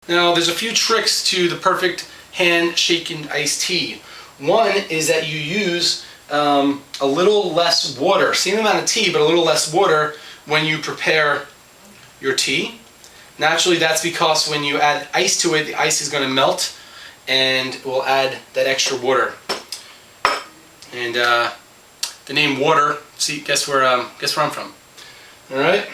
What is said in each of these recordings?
Now, there's a few tricks to the perfect hand-shaken iced tea. One is that you use a little less water, same amount of tea, but a little less water when you prepare your tea. Naturally, that's because when you add ice to it, the ice is going to melt and will add that extra water. And the name water, see, guess where I'm from. All right.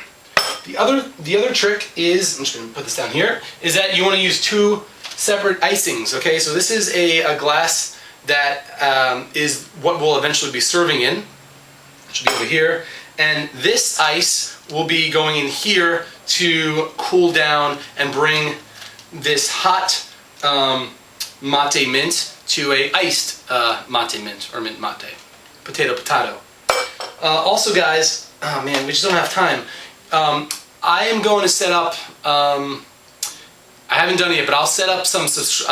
The other trick is, I'm just going to put this down here, is that you want to use two separate icings. Okay, so this is a glass that is what we'll eventually be serving in. It should be over here. And this ice will be going in here to cool down and bring this hot mate mint to a iced mate mint, or mint mate. Potato. Also, guys, oh man, we just don't have time. I am going to set up, I haven't done it yet, but I'll set up a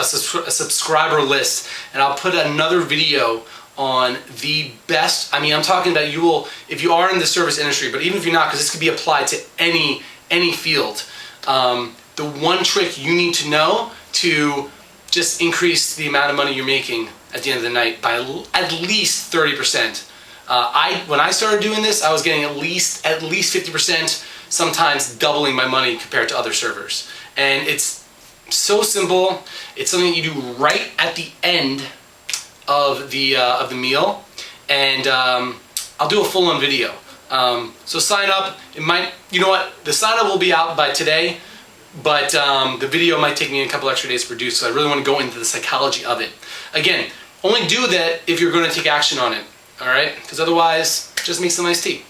subscriber list, and I'll put another video on the best, I'm talking about if you are in the service industry, but even if you're not, because this could be applied to any field, the one trick you need to know to just increase the amount of money you're making at the end of the night by at least 30%. When I started doing this, I was getting at least 50%, sometimes doubling my money compared to other servers. And it's so simple. It's something you do right at the end of the meal, and I'll do a full-on video. So sign up. It might, you know what? The sign up will be out by today, but the video might take me a couple extra days to produce. So I really want to go into the psychology of it. Again, only do that if you're going to take action on it. All right? Because otherwise, just make some iced tea.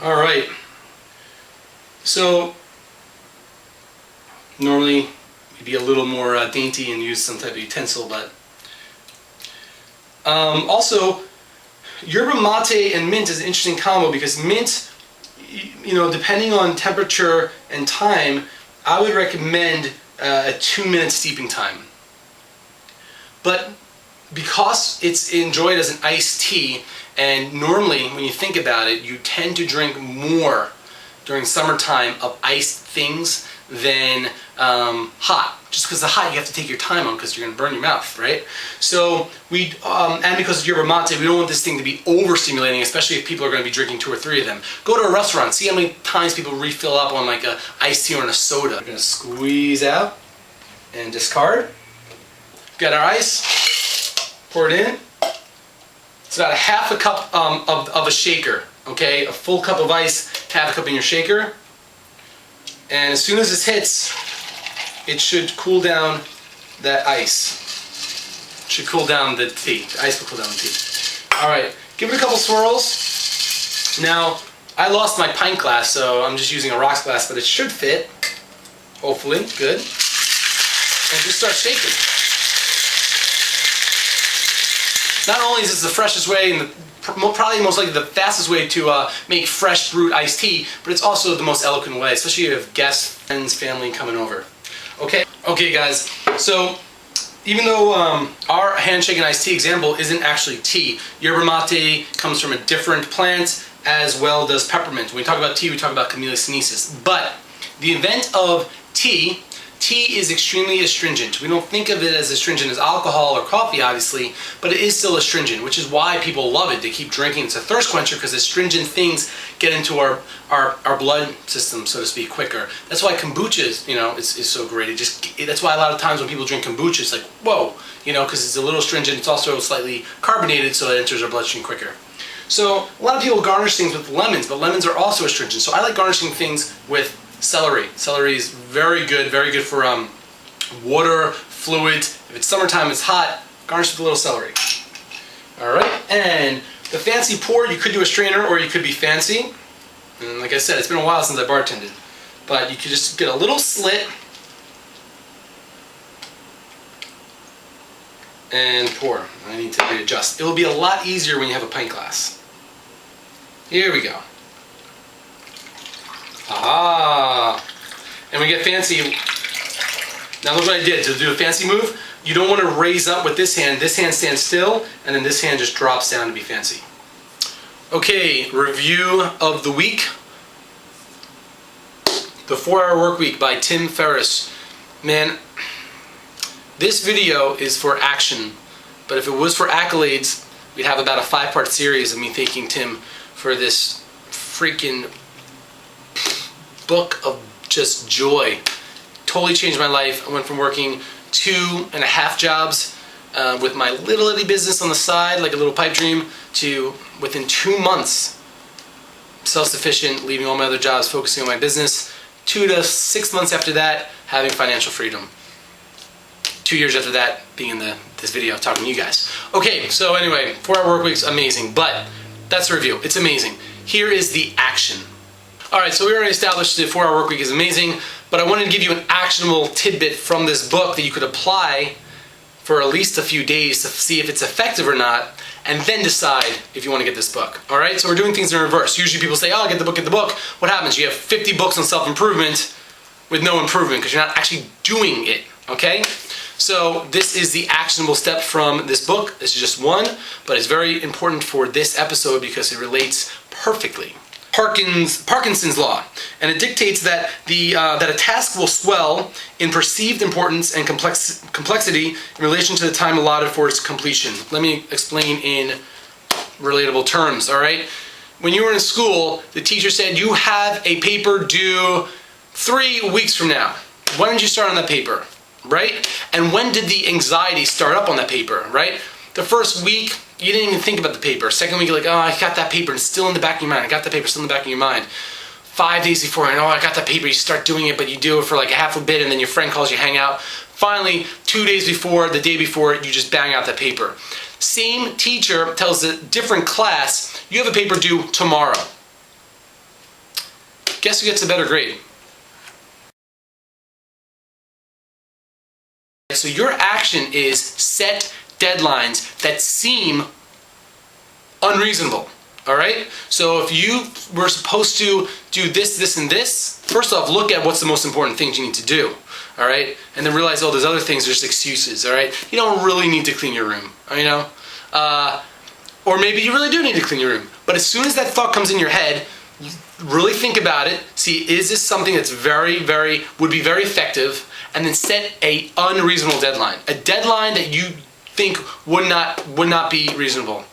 All right. So normally we'd be a little more dainty and use some type of utensil, but also yerba mate and mint is an interesting combo because mint, depending on temperature and time, I would recommend a 2-minute steeping time. But because it's enjoyed as an iced tea, and normally when you think about it, you tend to drink more during summertime of iced things than hot. Just because the hot you have to take your time on because you're going to burn your mouth, right? So and because of yerba mate, we don't want this thing to be overstimulating, especially if people are going to be drinking 2 or 3 of them. Go to a restaurant, see how many times people refill up on like a iced tea or a soda. We're going to squeeze out and discard. Got our ice, pour it in. It's about a half a cup of a shaker, okay? A full cup of ice, half a cup in your shaker. And as soon as this hits, it should cool down that ice. It should cool down the tea. The ice will cool down the tea. All right, give it a couple swirls. Now, I lost my pint glass, so I'm just using a rocks glass, but it should fit. Hopefully, good. And just start shaking. Not only is this the freshest way and probably most likely the fastest way to make fresh brewed iced tea, but it's also the most eloquent way, especially if you have guests, friends, family coming over. Okay guys, so even though our handshaken iced tea example isn't actually tea, yerba mate comes from a different plant, as well does peppermint. When we talk about tea, we talk about Camellia sinensis. But the event of tea is extremely astringent. We don't think of it as astringent as alcohol or coffee, obviously, but it is still astringent, which is why people love it. They keep drinking. It's a thirst quencher because astringent things get into our blood system, so to speak, quicker. That's why kombucha is so great. That's why a lot of times when people drink kombucha, it's like, whoa, because it's a little astringent. It's also slightly carbonated, so it enters our bloodstream quicker. So a lot of people garnish things with lemons, but lemons are also astringent. So I like garnishing things with celery. Celery is very good for water, fluids. If it's summertime, it's hot, garnish with a little celery. All right, and the fancy pour, you could do a strainer or you could be fancy. And like I said, it's been a while since I bartended. But you could just get a little slit and pour. I need to readjust. It will be a lot easier when you have a pint glass. Here we go. Ah, and we get fancy. Now look what I did. To do a fancy move, you don't want to raise up with this hand. This hand stands still, and then this hand just drops down to be fancy. Okay, review of the week. The 4-Hour Work Week by Ferriss. Man, this video is for action, but if it was for accolades, we'd have about a 5-part series of me thanking Tim for this freaking book of just joy. Totally changed my life. I went from working 2.5 jobs with my little itty business on the side, like a little pipe dream, to within 2 months, self-sufficient, leaving all my other jobs, focusing on my business. 2 to 6 months after that, having financial freedom. 2 years after that, being in this video talking to you guys. Okay, so anyway, 4-hour work week's amazing, but that's the review. It's amazing. Here is the action. All right, so we already established the 4-hour work week is amazing, but I wanted to give you an actionable tidbit from this book that you could apply for at least a few days to see if it's effective or not, and then decide if you want to get this book. All right, so we're doing things in reverse. Usually people say, oh, get the book, get the book. What happens? You have 50 books on self-improvement with no improvement because you're not actually doing it, okay? So this is the actionable step from this book. This is just one, but it's very important for this episode because it relates perfectly. Parkinson's law, and it dictates that that a task will swell in perceived importance and complexity in relation to the time allotted for its completion. Let me explain in relatable terms, all right? When you were in school, the teacher said you have a paper due 3 weeks from now. When did you start on that paper, right? And when did the anxiety start up on that paper, right? The first week, you didn't even think about the paper. Second week, you're like, oh, I got that paper, and it's still in the back of your mind. I got that paper still in the back of your mind. 5 days before, and oh, I got that paper, you start doing it, but you do it for like half a bit, and then your friend calls you hang out. Finally, 2 days before, the day before, you just bang out that paper. Same teacher tells a different class, you have a paper due tomorrow. Guess who gets a better grade? So your action is set deadlines that seem unreasonable, all right? So if you were supposed to do this, this, and this, first off, look at what's the most important things you need to do, all right? And then realize, oh, there's other things, there's excuses, all right? You don't really need to clean your room, you know? Or maybe you really do need to clean your room. But as soon as that thought comes in your head, really think about it, see, is this something that's would be very effective, and then set a unreasonable deadline. A deadline that you think would not be reasonable,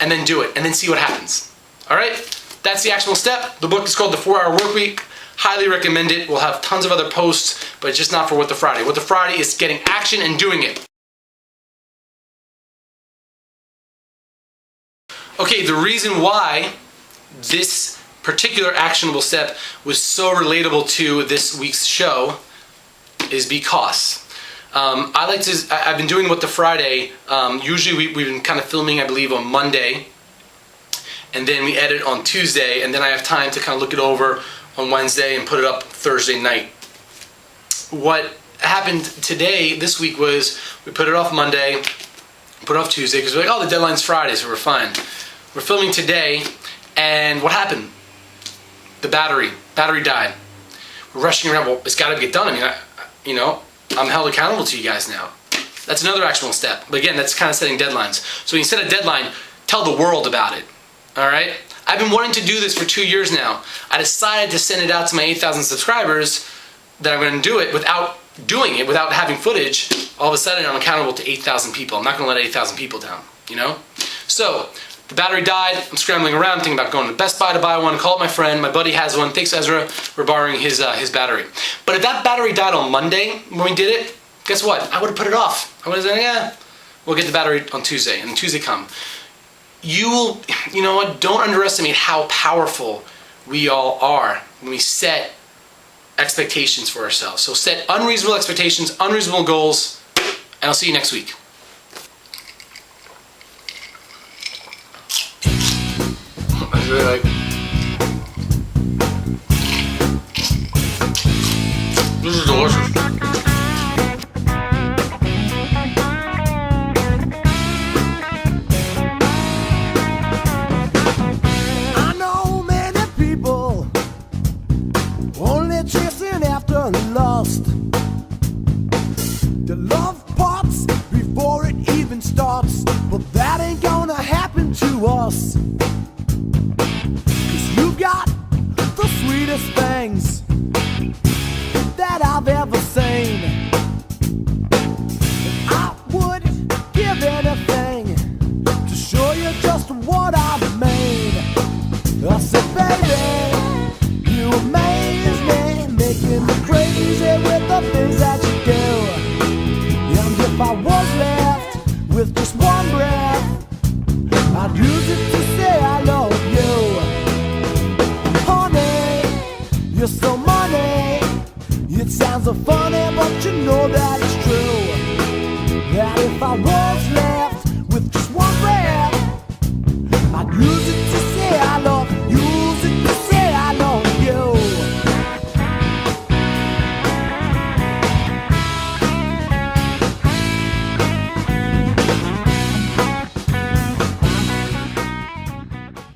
and then do it, and then see what happens. All right, that's the actionable step. The book is called The 4-Hour Work Week. Highly recommend it. We'll have tons of other posts, but it's just not for What the Friday. What the Friday is getting action and doing it. Okay, the reason why this particular actionable step was so relatable to this week's show is because I've been doing What the Friday. Usually we've been kind of filming, I believe, on Monday, and then we edit on Tuesday, and then I have time to kind of look it over on Wednesday and put it up Thursday night. What happened today, this week, was we put it off Monday, put it off Tuesday, because we're like, oh, the deadline's Friday, so we're fine. We're filming today, and what happened? The battery died. We're rushing around, well, it's got to get done. I mean, I'm held accountable to you guys now. That's another actionable step. But again, that's kind of setting deadlines. So when you set a deadline, tell the world about it. All right? I've been wanting to do this for 2 years now. I decided to send it out to my 8,000 subscribers that I'm going to do it without doing it, without having footage. All of a sudden, I'm accountable to 8,000 people. I'm not going to let 8,000 people down, you know? So the battery died. I'm scrambling around, thinking about going to Best Buy to buy one, call up my friend. My buddy has one. Thanks, Ezra. We're borrowing his battery. But if that battery died on Monday when we did it, guess what? I would have put it off. I would have said, yeah, we'll get the battery on Tuesday, and Tuesday come. You know what? Don't underestimate how powerful we all are when we set expectations for ourselves. So set unreasonable expectations, unreasonable goals, and I'll see you next week. I really like. This is delicious. I know many people only chasing after lust. The love parts before it even starts, but that ain't gonna happen to us. You got the sweetest things that I've ever seen. use it to say I love you. Honey, you're so money. It sounds so funny, but you know that it's true. That if I was